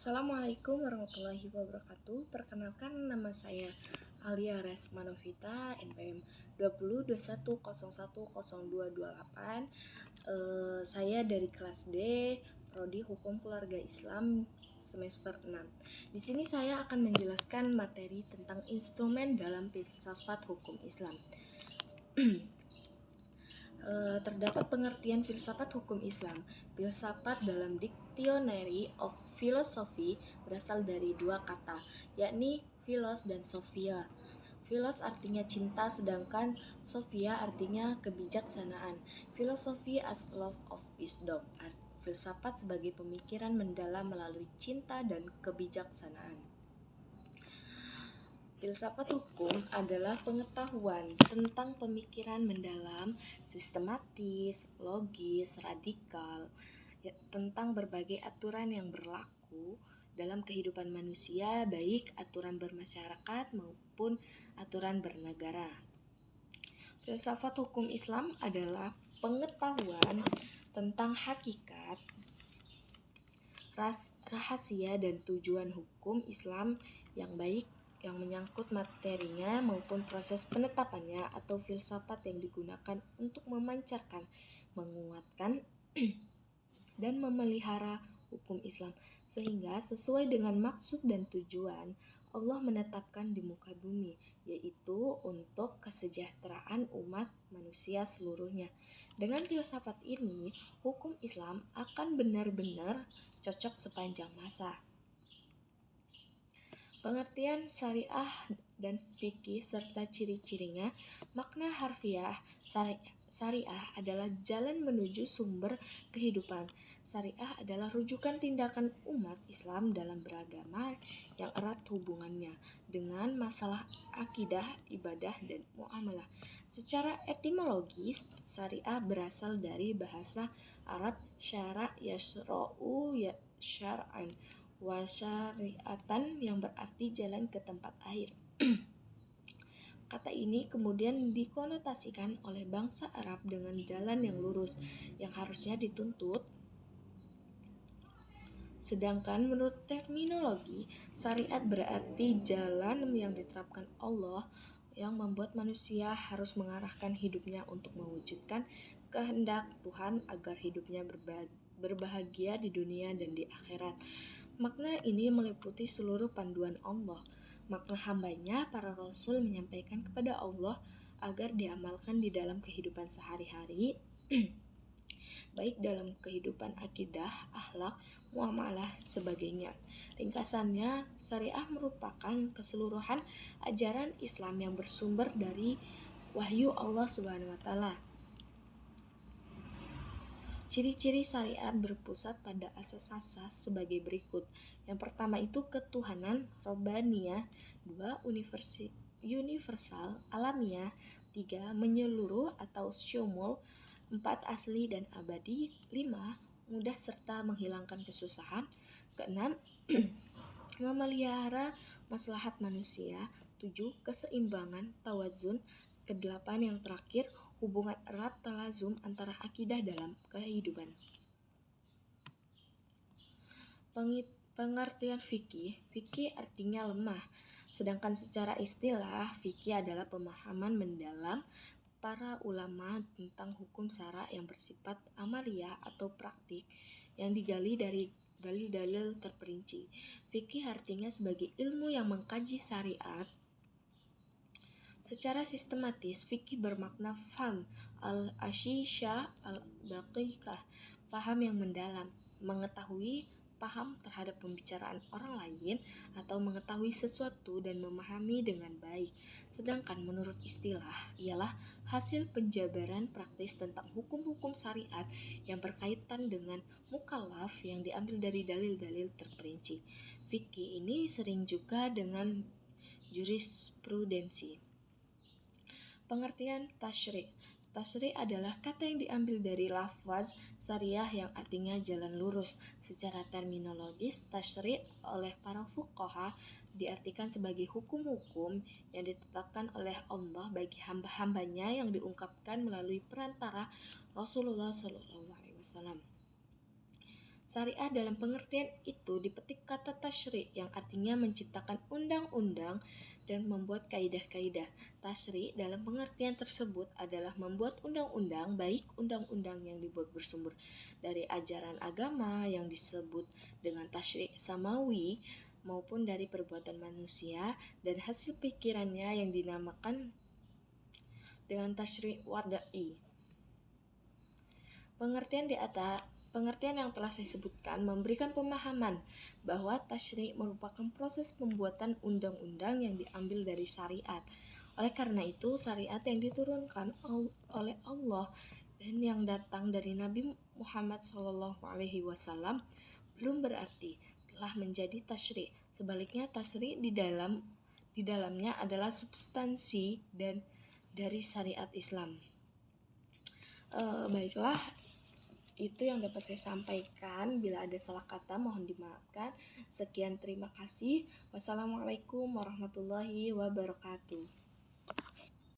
Assalamualaikum warahmatullahi wabarakatuh. Perkenalkan, nama saya Alia Resmanovita, NPM 2021010228. Saya dari kelas D, Prodi Hukum Keluarga Islam semester 6. Di sini saya akan menjelaskan materi tentang instrumen dalam filsafat hukum Islam. Terdapat pengertian filsafat hukum Islam. Filsafat dalam Dictionary of Philosophy berasal dari dua kata, yakni philos dan sophia. Philos artinya cinta, sedangkan sophia artinya kebijaksanaan. Philosophy as love of wisdom. Filsafat sebagai pemikiran mendalam melalui cinta dan kebijaksanaan. Filsafat hukum adalah pengetahuan tentang pemikiran mendalam, sistematis, logis, radikal, tentang berbagai aturan yang berlaku dalam kehidupan manusia, baik aturan bermasyarakat maupun aturan bernegara. Filsafat hukum Islam adalah pengetahuan tentang hakikat, rahasia, dan tujuan hukum Islam yang baik yang menyangkut materinya maupun proses penetapannya, atau filsafat yang digunakan untuk memancarkan, menguatkan, dan memelihara hukum Islam sehingga sesuai dengan maksud dan tujuan Allah menetapkan di muka bumi, yaitu untuk kesejahteraan umat manusia seluruhnya. Dengan filsafat ini, hukum Islam akan benar-benar cocok sepanjang masa. Pengertian syariah dan fikih serta ciri-cirinya. Makna harfiah syariah adalah jalan menuju sumber kehidupan. Syariah adalah rujukan tindakan umat Islam dalam beragama yang erat hubungannya dengan masalah akidah, ibadah, dan muamalah. Secara etimologis, syariah berasal dari bahasa Arab syara yasra'u syar'an wa syariatan, yang berarti jalan ke tempat air. Kata ini kemudian dikonotasikan oleh bangsa Arab dengan jalan yang lurus yang harusnya dituntut. Sedangkan menurut terminologi, syariat berarti jalan yang diterapkan Allah yang membuat manusia harus mengarahkan hidupnya untuk mewujudkan kehendak Tuhan agar hidupnya berbahagia di dunia dan di akhirat. Makna ini meliputi seluruh panduan Allah. Makna hambanya, para rasul menyampaikan kepada Allah agar diamalkan di dalam kehidupan sehari-hari, baik dalam kehidupan akidah, akhlak, muamalah, sebagainya. Ringkasannya, syariah merupakan keseluruhan ajaran Islam yang bersumber dari wahyu Allah SWT. Ciri-ciri syariat berpusat pada asas-asas sebagai berikut. Yang pertama itu ketuhanan Robbaniyah, 2. Universal alamiah, 3. menyeluruh atau syumul, 4. asli dan abadi, 5. mudah serta menghilangkan kesusahan, 6. memelihara maslahat manusia, 7. keseimbangan tawazun, 8. yang terakhir hubungan erat talazum antara akidah dalam kehidupan. Pengertian fikih. Fikih artinya lemah, sedangkan secara istilah fikih adalah pemahaman mendalam para ulama tentang hukum syara yang bersifat amaliyah atau praktik yang digali dari dalil-dalil terperinci. Fikih artinya sebagai ilmu yang mengkaji syariat secara sistematis. Fikih bermakna faham al-ashisya al-daqiqah, paham yang mendalam, mengetahui, paham terhadap pembicaraan orang lain atau mengetahui sesuatu dan memahami dengan baik. Sedangkan menurut istilah ialah hasil penjabaran praktis tentang hukum-hukum syariat yang berkaitan dengan mukallaf yang diambil dari dalil-dalil terperinci. Fikih ini sering juga dengan jurisprudensi. Pengertian tasyri'. Tasyri' adalah kata yang diambil dari lafaz syariah yang artinya jalan lurus. Secara terminologis, tasyri' oleh para fuqaha diartikan sebagai hukum-hukum yang ditetapkan oleh Allah bagi hamba-hambanya yang diungkapkan melalui perantara Rasulullah SAW. Syariah dalam pengertian itu dipetik kata tasyri' yang artinya menciptakan undang-undang dan membuat kaidah-kaidah. Tasyri' dalam pengertian tersebut adalah membuat undang-undang, baik undang-undang yang dibuat bersumber dari ajaran agama yang disebut dengan tasyri' samawi maupun dari perbuatan manusia dan hasil pikirannya yang dinamakan dengan tasyri' wad'i. Pengertian yang telah saya sebutkan memberikan pemahaman bahwa tasyri' merupakan proses pembuatan undang-undang yang diambil dari syariat. Oleh karena itu, syariat yang diturunkan oleh Allah dan yang datang dari Nabi Muhammad SAW belum berarti telah menjadi tasyri'. Sebaliknya, tasyri' di dalamnya adalah substansi dan dari syariat Islam. Baiklah, itu yang dapat saya sampaikan. Bila ada salah kata mohon dimaafkan. Sekian, terima kasih. Wassalamualaikum warahmatullahi wabarakatuh.